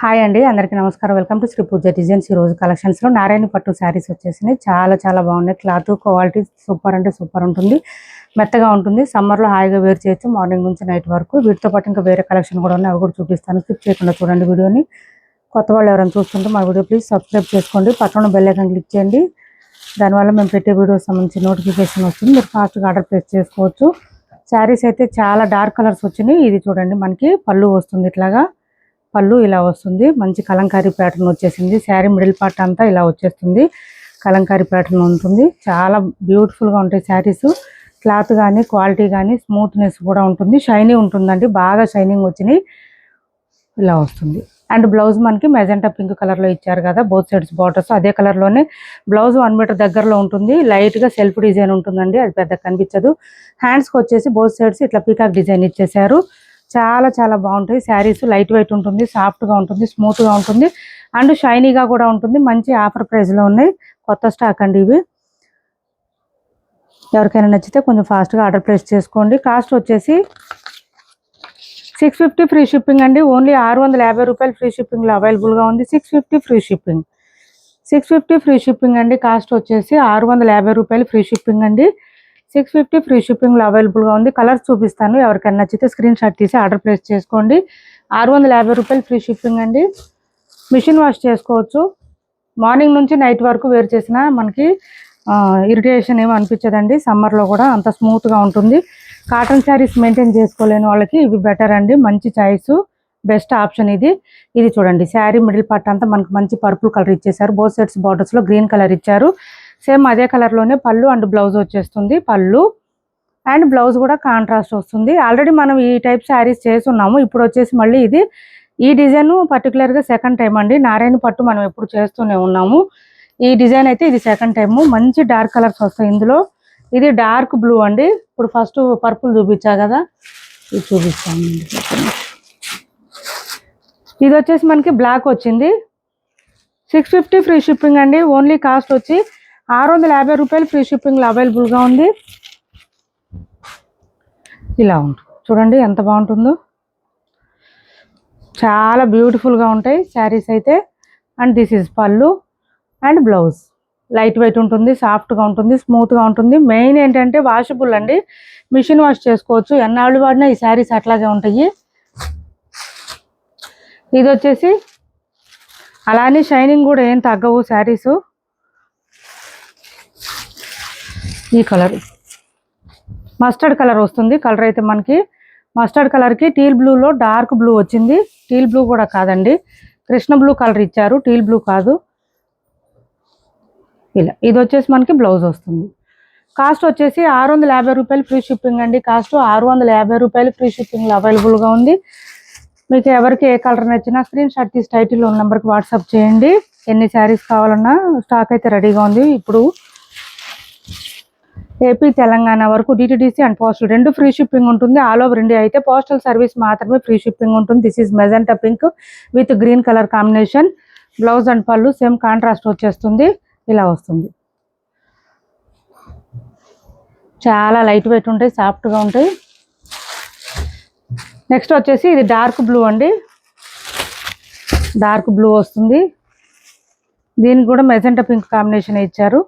Hi అండి, అందరికీ నమస్కారం. Welcome to Shri Pooja designs. ఈ రోజు కలెక్షన్స్ లో నారాయణ పట్టు శారీస్ వచ్చేసినాయి. చాలా బాగున్నాయి. క్లాత్ క్వాలిటీ సూపర్ అంటే సూపర్ ఉంటుంది. మెత్తగా ఉంటుంది. సమ్మర్ లో హాయిగా వేర్ చేయొచ్చు, మార్నింగ్ నుంచి నైట్ వరకు. వీటితో పాటు ఇంకా వేరే కలెక్షన్ కూడా ఉన్నాయి, అవి కూడా చూపిస్తాను. స్కిప్ చేయకుండా చూడండి వీడియోని. కొత్త వాళ్ళు ఎవరైనా చూస్తుంటే మా వీడియో ప్లీజ్ సబ్స్క్రైబ్ చేసుకోండి, పక్కన బెల్ ఐకాన్ క్లిక్ చేయండి. దానివల్ల మేము పెట్టే వీడియోస్ సంబంధించి నోటిఫికేషన్ వస్తుంది, మీరు ఫాస్ట్గా ఆర్డర్ ప్లేస్ చేసుకోవచ్చు. శారీస్ అయితే చాలా డార్క్ కలర్స్ వచ్చినాయి. ఇది చూడండి, మనకి పళ్ళు వస్తుంది, ఇట్లాగా పళ్ళు ఇలా వస్తుంది. మంచి కలంకారీ ప్యాటర్న్ వచ్చేసింది. శారీ మిడిల్ పార్ట్ అంతా ఇలా వచ్చేస్తుంది, కలంకారీ ప్యాటర్న్ ఉంటుంది. చాలా బ్యూటిఫుల్గా ఉంటాయి శారీస్. క్లాత్ కానీ క్వాలిటీ కానీ స్మూత్నెస్ కూడా ఉంటుంది, షైనీ ఉంటుందండి. బాగా షైనింగ్ వచ్చినాయి, ఇలా వస్తుంది. అండ్ బ్లౌజ్ మనకి మెజెంటా పింక్ కలర్లో ఇచ్చారు కదా, బోత్ సైడ్స్ బార్డర్స్ అదే కలర్లోనే. బ్లౌజ్ 1 మీటర్ దగ్గరలో ఉంటుంది. లైట్గా సెల్ఫ్ డిజైన్ ఉంటుందండి, అది పెద్ద కనిపించదు. హ్యాండ్స్కి వచ్చేసి బోత్ సైడ్స్ ఇట్లా పీకాక్ డిజైన్ ఇచ్చేసారు. చాలా బాగుంటాయి శారీస్. లైట్ వెయిట్ ఉంటుంది, సాఫ్ట్గా ఉంటుంది, స్మూత్గా ఉంటుంది, అండ్ షైనీగా కూడా ఉంటుంది. మంచి ఆఫర్ ప్రైస్లో ఉన్నాయి, కొత్త స్టాక్ అండి ఇవి. ఎవరికైనా నచ్చితే కొంచెం ఫాస్ట్గా ఆర్డర్ ప్లేస్ చేసుకోండి. కాస్ట్ వచ్చేసి 650 ఫ్రీ షిప్పింగ్ అండి. ఓన్లీ 650 రూపాయలు ఫ్రీ షిప్పింగ్లో అవైలబుల్గా ఉంది. 650 ఫ్రీ షిప్పింగ్, 650 ఫ్రీ షిప్పింగ్ అండి. కాస్ట్ వచ్చేసి 650 రూపాయలు ఫ్రీ షిప్పింగ్ అండి. 650 ఫ్రీ షిప్పింగ్లో అవైలబుల్గా ఉంది. కలర్స్ చూపిస్తాను, ఎవరికైనా నచ్చితే స్క్రీన్ షాట్ తీసి ఆర్డర్ ప్లేస్ చేసుకోండి. 650 రూపాయలు ఫ్రీ షిప్పింగ్ అండి. మిషన్ వాష్ చేసుకోవచ్చు. మార్నింగ్ నుంచి నైట్ వరకు వేర్ చేసినా మనకి ఇరిటేషన్ ఏమి అనిపించదండి. సమ్మర్లో కూడా అంత స్మూత్గా ఉంటుంది. కాటన్ శారీస్ మెయింటైన్ చేసుకోలేని వాళ్ళకి ఇవి బెటర్ అండి, మంచి చాయిస్, బెస్ట్ ఆప్షన్ ఇది. ఇది చూడండి, శారీ మిడిల్ పార్ట్ అంతా మనకు మంచి పర్పుల్ కలర్ ఇచ్చేసారు. బోత్ సైడ్స్ బార్డర్స్లో గ్రీన్ కలర్ ఇచ్చారు. సేమ్ అదే కలర్లోనే పళ్ళు అండ్ బ్లౌజ్ వచ్చేస్తుంది. పళ్ళు అండ్ బ్లౌజ్ కూడా కాంట్రాస్ట్ వస్తుంది. ఆల్రెడీ మనం ఈ టైప్ శారీస్ చేస్తున్నాము. ఇప్పుడు వచ్చేసి మళ్ళీ ఈ డిజైన్ పర్టికులర్గా సెకండ్ టైం అండి. నారాయణ పట్టు మనం ఎప్పుడు చేస్తూనే ఉన్నాము. ఈ డిజైన్ అయితే ఇది సెకండ్ టైము. మంచి డార్క్ కలర్స్ వస్తాయి ఇందులో. ఇది డార్క్ బ్లూ అండి. ఇప్పుడు ఫస్ట్ పర్పుల్ చూపించా కదా, ఇది చూపిస్తాను. ఇది వచ్చేసి మనకి బ్లాక్ వచ్చింది. 650 ఫ్రీ షిప్పింగ్ అండి. ఓన్లీ కాస్ట్ వచ్చి 650 రూపాయలు ఫ్రీ షిప్పింగ్లో అవైలబుల్గా ఉంది. ఇలా ఉంటుంది చూడండి, ఎంత బాగుంటుందో. చాలా బ్యూటిఫుల్గా ఉంటాయి శారీస్ అయితే. అండ్ దిస్ ఈజ్ పళ్ళు అండ్ బ్లౌజ్. లైట్ వెయిట్ ఉంటుంది, సాఫ్ట్గా ఉంటుంది, స్మూత్గా ఉంటుంది. మెయిన్ ఏంటంటే వాషబుల్ అండి, మిషన్ వాష్ చేసుకోవచ్చు. ఎన్నాళ్ళు వాడినా ఈ శారీస్ అట్లాగే ఉంటాయి. ఇది వచ్చేసి అలానే షైనింగ్ కూడా ఏం తగ్గవు శారీస్. ఈ కలర్ మస్టర్డ్ కలర్ వస్తుంది. కలర్ అయితే మనకి మస్టర్డ్ కలర్కి టీల్ బ్లూలో డార్క్ బ్లూ వచ్చింది. టీల్ బ్లూ కూడా కాదండి, కృష్ణ బ్లూ కలర్ ఇచ్చారు, టీల్ బ్లూ కాదు. ఇలా ఇది వచ్చేసి మనకి బ్లౌజ్ వస్తుంది. కాస్ట్ వచ్చేసి 650 రూపాయలు ఫ్రీ షిప్పింగ్ అండి. కాస్ట్ 650 రూపాయలు ఫ్రీ షిప్పింగ్లో అవైలబుల్గా ఉంది. మీకు ఎవరికి ఏ కలర్ నచ్చినా స్క్రీన్ షాట్ తీసి టైటిల్లో ఉన్న నెంబర్కి వాట్సాప్ చేయండి. ఎన్ని శారీస్ కావాలన్నా స్టాక్ అయితే రెడీగా ఉంది. ఇప్పుడు ఏపీ తెలంగాణ వరకు DTDC and postal 2 free shipping ఉంటుంది. ఆల్ ఓవర్ ఇండియా అయితే పోస్టల్ సర్వీస్ మాత్రమే ఫ్రీ షిప్పింగ్ ఉంటుంది. This is magenta pink with green colour combination. Blouse and పళ్ళు సేమ్ కాంట్రాస్ట్ వచ్చేస్తుంది, ఇలా వస్తుంది. చాలా లైట్ వెయిట్ ఉంటాయి, సాఫ్ట్గా ఉంటాయి. నెక్స్ట్ వచ్చేసి ఇది డార్క్ బ్లూ అండి. డార్క్ బ్లూ వస్తుంది. దీనికి కూడా మెజెంటా పింక్ కాంబినేషన్ ఇచ్చారు,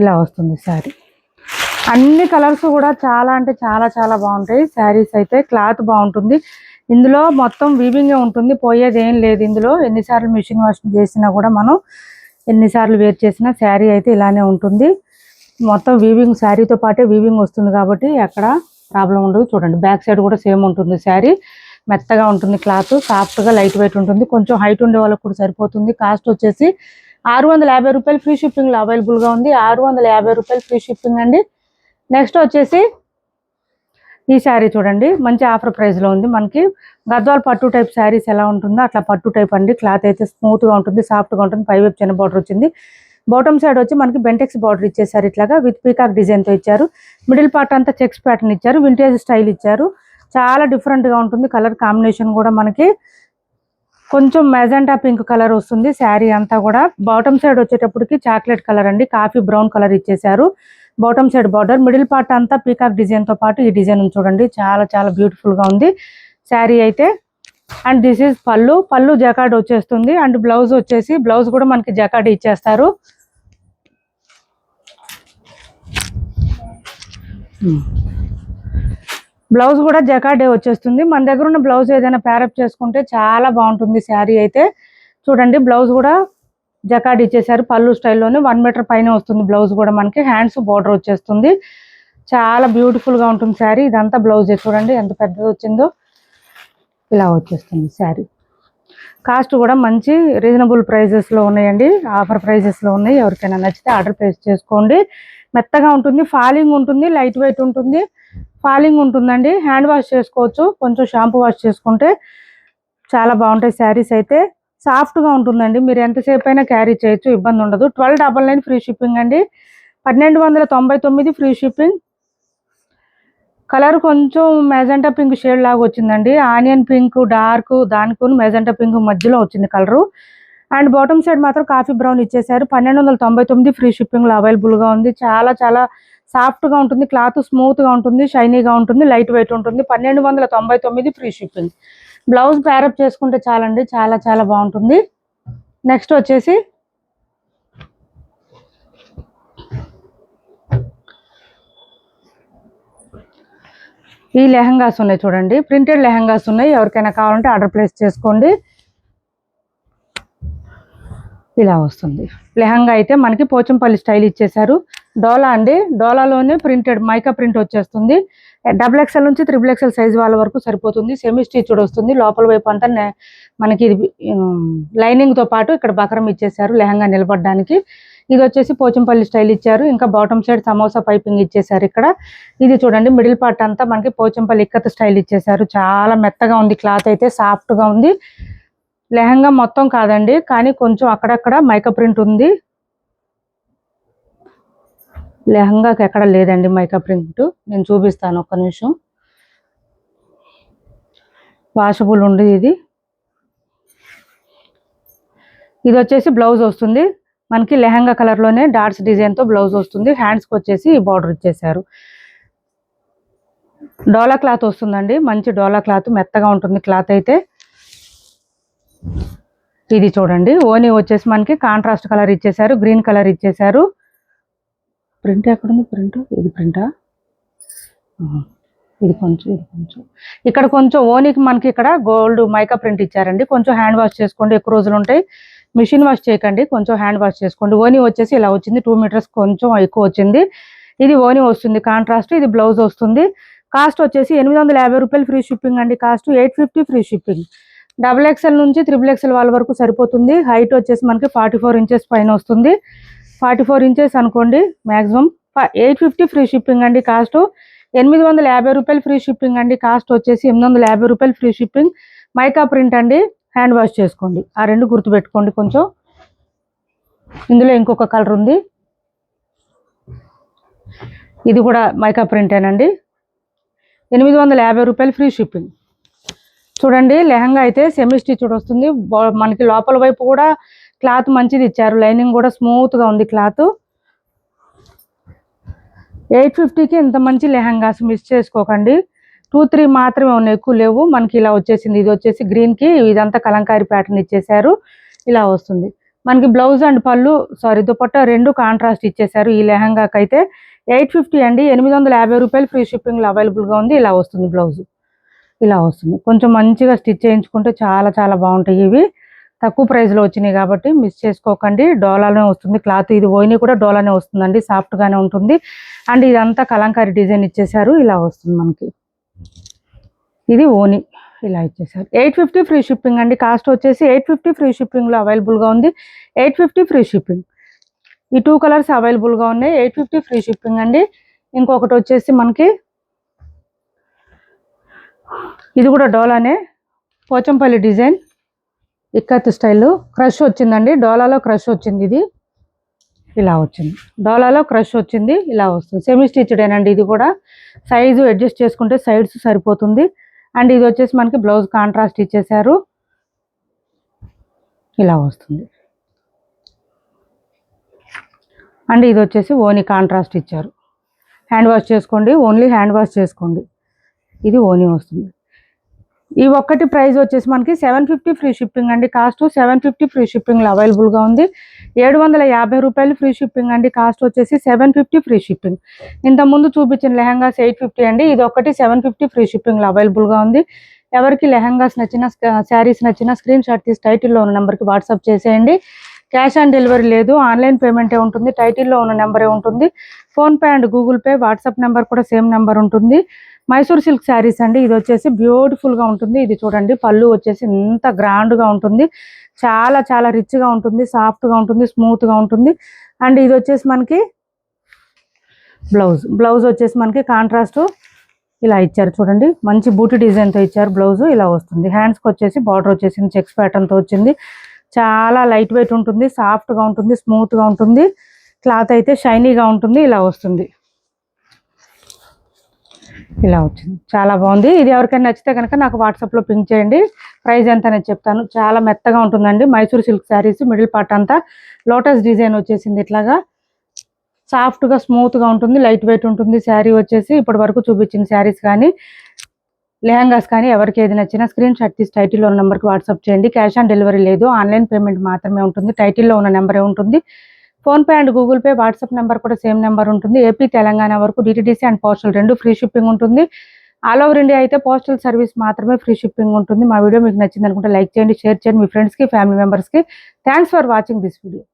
ఇలా వస్తుంది శారీ. అన్ని కలర్స్ కూడా చాలా అంటే చాలా బాగుంటాయి శారీస్ అయితే. క్లాత్ బాగుంటుంది. ఇందులో మొత్తం వీవింగే ఉంటుంది, పోయేది ఏం లేదు. ఇందులో ఎన్నిసార్లు మిషన్ వాష్ చేసినా కూడా మనం ఎన్నిసార్లు వేర్ చేసినా శారీ అయితే ఇలానే ఉంటుంది. మొత్తం వీవింగ్, శారీతో పాటే వీవింగ్ వస్తుంది కాబట్టి ఎక్కడ ప్రాబ్లం ఉండదు. చూడండి, బ్యాక్ సైడ్ కూడా సేమ్ ఉంటుంది. శారీ మెత్తగా ఉంటుంది, క్లాత్ సాఫ్ట్గా లైట్ వెయిట్ ఉంటుంది. కొంచెం హైట్ ఉండే వాళ్ళకి కూడా సరిపోతుంది. కాస్ట్ వచ్చేసి 650 రూపాయలు ఫ్రీ షిప్పింగ్లో అవైలబుల్గా ఉంది. 650 రూపాయలు ఫ్రీ షిప్పింగ్ అండి. నెక్స్ట్ వచ్చేసి ఈ శారీ చూడండి, మంచి ఆఫర్ ప్రైస్లో ఉంది. మనకి గద్వాల్ పట్టు టైప్ శారీస్ ఎలా ఉంటుందో అట్లా పట్టు టైప్ అండి. క్లాత్ అయితే స్మూత్గా ఉంటుంది, సాఫ్ట్గా ఉంటుంది. పైవైపు చిన్న బార్డర్ వచ్చింది. బాటమ్ సైడ్ వచ్చి మనకి బెంటెక్స్ బార్డర్ ఇచ్చేసారు, ఇట్లాగా విత్ పీకాక్ డిజైన్తో ఇచ్చారు. మిడిల్ పార్ట్ అంతా చెక్స్ ప్యాటర్న్ ఇచ్చారు, వింటేజ్ స్టైల్ ఇచ్చారు. చాలా డిఫరెంట్గా ఉంటుంది. కలర్ కాంబినేషన్ కూడా మనకి కొంచెం మెజెంటా పింక్ కలర్ వస్తుంది శారీ అంతా కూడా. బాటమ్ సైడ్ వచ్చేటప్పటికి చాక్లెట్ కలర్ అండి, కాఫీ బ్రౌన్ కలర్ ఇచ్చేసారు. Bottom side border, middle part అంతా పీకాక్ డిజైన్తో పాటు ఈ డిజైన్ చూడండి, చాలా బ్యూటిఫుల్గా ఉంది శారీ అయితే. అండ్ దిస్ ఈజ్ పళ్ళు. పళ్ళు జకార్డ్ వచ్చేస్తుంది. అండ్ బ్లౌజ్ వచ్చేసి బ్లౌజ్ కూడా మనకి జకార్డ్ ఇచ్చేస్తారు. బ్లౌజ్ కూడా జకార్డే వచ్చేస్తుంది. మన దగ్గర ఉన్న బ్లౌజ్ ఏదైనా ప్యారప్ చేసుకుంటే చాలా బాగుంటుంది శారీ అయితే. చూడండి బ్లౌజ్ కూడా జకార్డ్ ఇచ్చేసారు పళ్ళు స్టైల్లోనే. 1 మీటర్ పైన వస్తుంది బ్లౌజ్ కూడా మనకి. హ్యాండ్స్ బోర్డర్ వచ్చేస్తుంది. చాలా బ్యూటిఫుల్గా ఉంటుంది శారీ. ఇదంతా బ్లౌజే చూడండి ఎంత పెద్దది వచ్చిందో. ఇలా వచ్చేస్తుంది శారీ. కాస్ట్ కూడా మంచి రీజనబుల్ ప్రైజెస్లో ఉన్నాయండి. ఆఫర్ ప్రైజెస్లో ఉన్నాయి. ఎవరికైనా నచ్చితే ఆర్డర్ ప్లేస్ చేసుకోండి. మెత్తగా ఉంటుంది, ఫాలింగ్ ఉంటుంది, లైట్ వెయిట్ ఉంటుంది. ఫాలింగ్ ఉంటుందండి. హ్యాండ్ వాష్ చేసుకోవచ్చు. కొంచెం షాంపూ వాష్ చేసుకుంటే చాలా బాగుంటాయి శారీస్ అయితే. సాఫ్ట్గా ఉంటుందండి. మీరు ఎంతసేపు అయినా క్యారీ చేయొచ్చు, ఇబ్బంది ఉండదు. 1299 ఫ్రీ షిప్పింగ్ అండి. 1299 ఫ్రీ షిప్పింగ్. కలర్ కొంచెం మెజెంటా పింక్ షేడ్ లాగా వచ్చిందండి. ఆనియన్ పింక్ డార్క్, దానికి మెజెంటా పింక్ మధ్యలో వచ్చింది కలరు. అండ్ బాటమ్ సైడ్ మాత్రం కాఫీ బ్రౌన్ ఇచ్చేసారు. 1299 ఫ్రీ షిప్పింగ్లో అవైలబుల్గా ఉంది. చాలా చాలా సాఫ్ట్గా ఉంటుంది. క్లాత్ స్మూత్గా ఉంటుంది, షైనీగా ఉంటుంది, లైట్ వెయిట్ ఉంటుంది. 1299 ఫ్రీ షిప్పింగ్. బ్లౌజ్ ప్యారప్ చేసుకుంటే చాలండి, చాలా చాలా బాగుంటుంది. నెక్స్ట్ వచ్చేసి ఈ లెహంగాస్ ఉన్నాయి చూడండి. ప్రింటెడ్ లెహంగాస్ ఉన్నాయి. ఎవరికైనా కావాలంటే ఆర్డర్ ప్లేస్ చేసుకోండి. ఇలా వస్తుంది లెహంగా అయితే. మనకి పోచంపల్లి స్టైల్ ఇచ్చేసారు. డోలా అండి. డోలాలోనే ప్రింటెడ్ మైకా ప్రింట్ వచ్చేస్తుంది. XXL నుంచి XXXL సైజ్ వాళ్ళ వరకు సరిపోతుంది. సెమీ స్టిచ్డ్ వస్తుంది. లోపల వైపు అంతా మనకి ఇది లైనింగ్తో పాటు ఇక్కడ బకరం ఇచ్చేసారు లెహంగా నిలబడడానికి. ఇది వచ్చేసి పోచంపల్లి స్టైల్ ఇచ్చారు. ఇంకా బాటమ్ సైడ్ సమోసా పైపింగ్ ఇచ్చేసారు ఇక్కడ. ఇది చూడండి మిడిల్ పార్ట్ అంతా మనకి పోచంపల్లి ఇక్కత్ స్టైల్ ఇచ్చేసారు. చాలా మెత్తగా ఉంది క్లాత్ అయితే, సాఫ్ట్గా ఉంది. లెహంగా మొత్తం కాదండి, కానీ కొంచెం అక్కడక్కడ మైకా ప్రింట్ ఉంది. లెహంగాకి ఎక్కడ లేదండి మైకా ప్రింట్. నేను చూపిస్తాను ఒక్క నిమిషం. వాషబుల్ ఉంది ఇది. ఇది వచ్చేసి బ్లౌజ్ వస్తుంది మనకి. లెహంగా కలర్లోనే డాట్స్ డిజైన్తో బ్లౌజ్ వస్తుంది. హ్యాండ్స్కి వచ్చేసి బార్డర్ ఇచ్చేసారు. డోలా క్లాత్ వస్తుందండి. మంచి డోలా క్లాత్, మెత్తగా ఉంటుంది క్లాత్ అయితే. ఇది చూడండి ఓనీ వచ్చేసి మనకి కాంట్రాస్ట్ కలర్ ఇచ్చేసారు, గ్రీన్ కలర్ ఇచ్చేసారు. ప్రింట్ ఎక్కడుంది? ప్రింట్ ఇది ప్రింటా? ఇది కొంచెం ఇక్కడ కొంచెం ఓనీకి మనకి ఇక్కడ గోల్డ్ మైకా ప్రింట్ ఇచ్చారండి. కొంచెం హ్యాండ్ వాష్ చేసుకోండి, ఎక్కువ రోజులు ఉంటాయి. మిషన్ వాష్ చేయకండి, కొంచెం హ్యాండ్ వాష్ చేసుకోండి. ఓనీ వచ్చేసి ఇలా వచ్చింది. 2 మీటర్స్ కొంచెం ఎక్కువ వచ్చింది. ఇది ఓనీ వస్తుంది కాంట్రాస్ట్. ఇది బ్లౌజ్ వస్తుంది. కాస్ట్ వచ్చేసి 850 రూపాయలు ఫ్రీ షిప్పింగ్ అండి. Cost 850 free shipping. XXL నుంచి XXXL వాళ్ళ వరకు సరిపోతుంది. హైట్ వచ్చేసి మనకి 44 ఇంచెస్ పైన వస్తుంది. 44 ఇంచెస్ అనుకోండి మ్యాక్సిమం. 850 ఫ్రీ షిప్పింగ్ అండి. కాస్ట్ 850 రూపాయలు ఫ్రీ షిప్పింగ్ అండి. కాస్ట్ వచ్చేసి 850 రూపాయలు ఫ్రీ షిప్పింగ్. మైకా ప్రింట్ అండి. హ్యాండ్ వాష్ చేసుకోండి. ఆ రెండు గుర్తుపెట్టుకోండి కొంచెం. ఇందులో ఇంకొక కలర్ ఉంది. ఇది కూడా మైకా ప్రింటేనండి. 850 రూపాయలు ఫ్రీ షిప్పింగ్. చూడండి లెహంగా అయితే సెమీ స్టిచ్డ్ వస్తుంది. మనకి లోపల వైపు కూడా క్లాత్ మంచిది ఇచ్చారు. లైనింగ్ కూడా స్మూత్గా ఉంది క్లాత్. 850కి ఇంత మంచి లెహంగాస్ మిస్ చేసుకోకండి. 2-3 మాత్రమే ఉన్నాయి, ఎక్కువ లేవు. మనకి ఇలా వచ్చేసింది. ఇది వచ్చేసి గ్రీన్కి ఇదంతా కలంకారీ ప్యాటర్న్ ఇచ్చేసారు. ఇలా వస్తుంది మనకి. బ్లౌజ్ అండ్ పళ్ళు దుపట్టా రెండు కాంట్రాస్ట్ ఇచ్చేసారు. ఈ లెహంగాకి అయితే 850 అండి. 850 రూపాయలు ఫ్రీ షిప్పింగ్లో అవైలబుల్గా ఉంది. ఇలా వస్తుంది బ్లౌజ్. ఇలా వస్తుంది. కొంచెం మంచిగా స్టిచ్ చేయించుకుంటే చాలా చాలా బాగుంటాయి. ఇవి తక్కువ ప్రైస్లో వచ్చినాయి కాబట్టి మిస్ చేసుకోకండి. డోలానే వస్తుంది క్లాత్. ఇది ఓయిని కూడా డోలానే వస్తుందండి, సాఫ్ట్గానే ఉంటుంది. అండ్ ఇదంతా కలంకారీ డిజైన్ ఇచ్చేసారు. ఇలా వస్తుంది మనకి. ఇది ఓని ఇలా ఇచ్చేసారు. 850 ఫ్రీ షిప్పింగ్ అండి. కాస్ట్ వచ్చేసి 850 ఫ్రీ షిప్పింగ్లో అవైలబుల్గా ఉంది. 850 ఫ్రీ షిప్పింగ్. ఈ 2 కలర్స్ అవైలబుల్గా ఉన్నాయి. 850 ఫ్రీ షిప్పింగ్ అండి. ఇంకొకటి వచ్చేసి మనకి ఇది కూడా డోలానే, Pochampally design ikat style. Crush వచ్చిందండి. డోలాలో క్రష్ వచ్చింది. ఇది ఇలా వచ్చింది. డోలాలో క్రష్ వచ్చింది. ఇలా వస్తుంది. సెమీ స్టిచ్డేనండి. ఇది కూడా సైజు అడ్జస్ట్ చేసుకుంటే సైడ్స్ సరిపోతుంది. అండ్ ఇది వచ్చేసి మనకి బ్లౌజ్ కాంట్రాస్ట్ ఇచ్చేసారు. ఇలా వస్తుంది. అండ్ ఇది వచ్చేసి ఓనీ కాంట్రాస్ట్ ఇచ్చారు. హ్యాండ్ వాష్ చేసుకోండి, ఓన్లీ హ్యాండ్ వాష్ చేసుకోండి. ఇది ఓనీ వస్తుంది. ఈ ఒక్కటి ప్రైస్ వచ్చేసి మనకి 750 ఫ్రీ షిప్పింగ్ అండి. కాస్ట్ 750 ఫ్రీ షిప్పింగ్లో అవైలబుల్గా ఉంది. 750 రూపాయలు ఫ్రీ షిప్పింగ్ అండి. కాస్ట్ వచ్చేసి 750 ఫ్రీ షిప్పింగ్. ఇంతకుముందు చూపించిన లెహంగాస్ 850 అండి. ఇది ఒకటి 750 ఫ్రీ షిప్పింగ్లో అవైలబుల్గా ఉంది. ఎవరికి లెహంగాస్ నచ్చిన శారీస్ నచ్చిన స్క్రీన్ షాట్ తీసి టైటిల్లో ఉన్న నెంబర్కి వాట్సాప్ చేసేయండి. క్యాష్ ఆన్ డెలివరీ లేదు, ఆన్లైన్ పేమెంటే ఉంటుంది. టైటిల్లో ఉన్న నెంబరే ఉంటుంది. PhonePe and Google pay, WhatsApp number కూడా సేమ్ నెంబర్ ఉంటుంది. మైసూర్ సిల్క్ శారీస్ అండి. ఇది వచ్చేసి బ్యూటిఫుల్గా ఉంటుంది. ఇది చూడండి, పళ్ళు వచ్చేసి ఎంత గ్రాండ్గా ఉంటుంది. చాలా చాలా రిచ్గా ఉంటుంది, సాఫ్ట్గా ఉంటుంది, స్మూత్గా ఉంటుంది. అండ్ ఇది వచ్చేసి మనకి బ్లౌజ్ వచ్చేసి మనకి కాంట్రాస్ట్ ఇలా ఇచ్చారు చూడండి. మంచి బూటీ డిజైన్తో ఇచ్చారు. బ్లౌజ్ ఇలా వస్తుంది. హ్యాండ్స్కి వచ్చేసి బార్డర్ వచ్చేసింది, చెక్స్ ప్యాటర్న్తో వచ్చింది. చాలా లైట్ వెయిట్ ఉంటుంది, సాఫ్ట్గా ఉంటుంది, స్మూత్గా ఉంటుంది. క్లాత్ అయితే షైనీగా ఉంటుంది. ఇలా వస్తుంది, ఇలా వచ్చింది. చాలా బాగుంది. ఇది ఎవరికైనా నచ్చితే కనుక నాకు వాట్సాప్లో పింక్ చేయండి. ప్రైస్ ఎంత అనేది చెప్తాను. చాలా మెత్తగా ఉంటుందండి. Mysore silk saris. Middle part అంతా లోటస్ డిజైన్ వచ్చేసింది. ఇట్లాగా సాఫ్ట్గా స్మూత్గా ఉంటుంది, లైట్ వెయిట్ ఉంటుంది. శారీ వచ్చేసి ఇప్పటి వరకు చూపించిన శారీస్ కానీ లెహంగాస్ కానీ ఎవరికి ఏది నచ్చినా స్క్రీన్ షాట్ తీసి టైటిల్లో ఉన్న నెంబర్కి వాట్సాప్ చేయండి. క్యాష్ ఆన్ డెలివరీ లేదు, ఆన్లైన్ పేమెంట్ మాత్రమే ఉంటుంది. టైటిల్లో ఉన్న నెంబరే ఉంటుంది. PhonePe and Google pay, WhatsApp number కూడా సేమ్ నెంబర్ ఉంటుంది. ఏపీ తెలంగాణ వరకు DTDC and postal 2 free shipping ఉంటుంది. ఆల్ ఓవర్ ఇండియా అయితే పోస్టల్ సర్వీస్ మాత్రమే ఫ్రీ షిప్పింగ్ ఉంటుంది. మా వీడియో మీకు నచ్చింది అనుకుంటే లైక్ చేయండి, షేర్ చేయండి మీ ఫ్రెండ్స్కి, ఫ్యామిలీ మెంబర్స్కి. Thanks for watching this video.